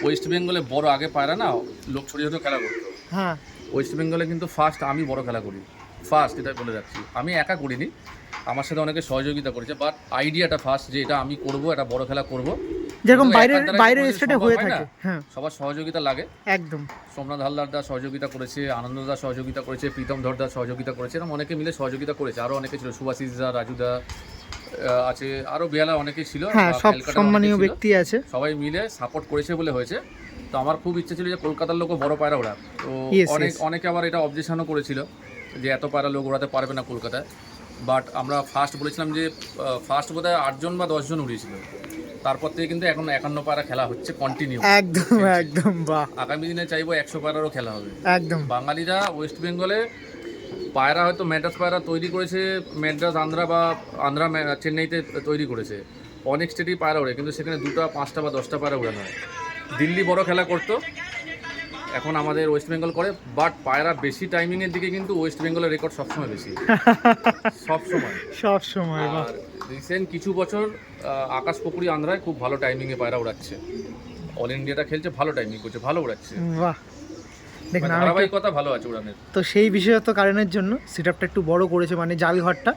West বেঙ্গলে বড় আগে পায়রা না লোক ছোট ছোট খেলা করতো। হ্যাঁ ওয়েস্ট বেঙ্গলে কিন্তু ফার্স্ট আমি বড় খেলা করি, ফার্স্ট, এটা বলে রাখছি। আমি একা করিনি, আমার সাথে অনেকে সহযোগিতা করেছে, বাট আইডিয়াটা ফার্স্ট যে এটা আমি করব, এটা বড় খেলা করব। যেরকম কিন্তু বাইরের একার দ্বারা বাইরের কোনোদিন স্টেটে সম্ভব হয়ে হয় না। থাকে। হ্যাঁ সবার সহযোগিতা লাগে। একদম। সোমনাথ হালদারদা সহযোগিতা করেছে, আনন্দদা সহযোগিতা করেছে, প্রীতম ধরদা সহযোগিতা করেছে, এরকম অনেকে মিলে সহযোগিতা করেছে। আরও অনেকে ছিল, সুভাষিস দা, রাজুদা আছে, আরও বেহালা অনেকেই ছিল, হ্যাঁ সব ক্যালকাটার সম্মানীয় অনেকে ছিল। ব্যক্তি আছে। সবাই মিলে সাপোর্ট করেছে বলে হয়েছে। তো আমার খুব ইচ্ছে ছিল যে কলকাতার লোকও বড় পায়রা ওড়া। তো Yes, yes. অনেকে আবার এটা অবজেকশনও করেছিল যে এত পায়রা লোক ওড়াতে পারবে না কলকাতায়। বাট আমরা ফার্স্ট বলেছিলাম যে ফার্স্ট বোধহয় 8 জন বা 10 জন উড়িয়েছিল। তারপর থেকে কিন্তু এখন 51 পায়রা খেলা হচ্ছে কন্টিনিউ। একদম একদম, বাহ, আগামী দিনে চাইবো 100 পায়রারও খেলা হবে। একদম। বাঙালিরা ওয়েস্ট বেঙ্গলে পায়রা হয়তো ম্যাড্রাস পায়রা তৈরি করেছে, ম্যাড্রাস আন্ধ্রা বা চেন্নাইতে তৈরি করেছে, অনেক স্টেটেই পায়রা ওড়ে, কিন্তু সেখানে 2টা 5টা বা 10টা পায়রা ওড়ানো হয়। দিল্লি বড় খেলা করতো, এখন আমাদের ওয়েস্ট বেঙ্গল করে। বাট পায়রা বেশি টাইমিংয়ের দিকে কিন্তু ওয়েস্ট বেঙ্গলের রেকর্ড সবসময় বেশি, সবসময়। সব সময়, বাহ। আর রিসেন্ট কিছু বছর আকাশ পুকুরি আন্ধ্রায় খুব ভালো টাইমিংয়ে পায়রা ওড়াচ্ছে, অল ইন্ডিয়াটা খেলছে, ভালো টাইমিং করছে, ভালো ওড়াচ্ছে, বাহ, দেখুন ধারাবাহিকতা ভালো আছে উড়ানের। তো সেই বিশেষত কারণের জন্য সেটআপটা একটু বড় করেছে, মানে জাল ঘরটা।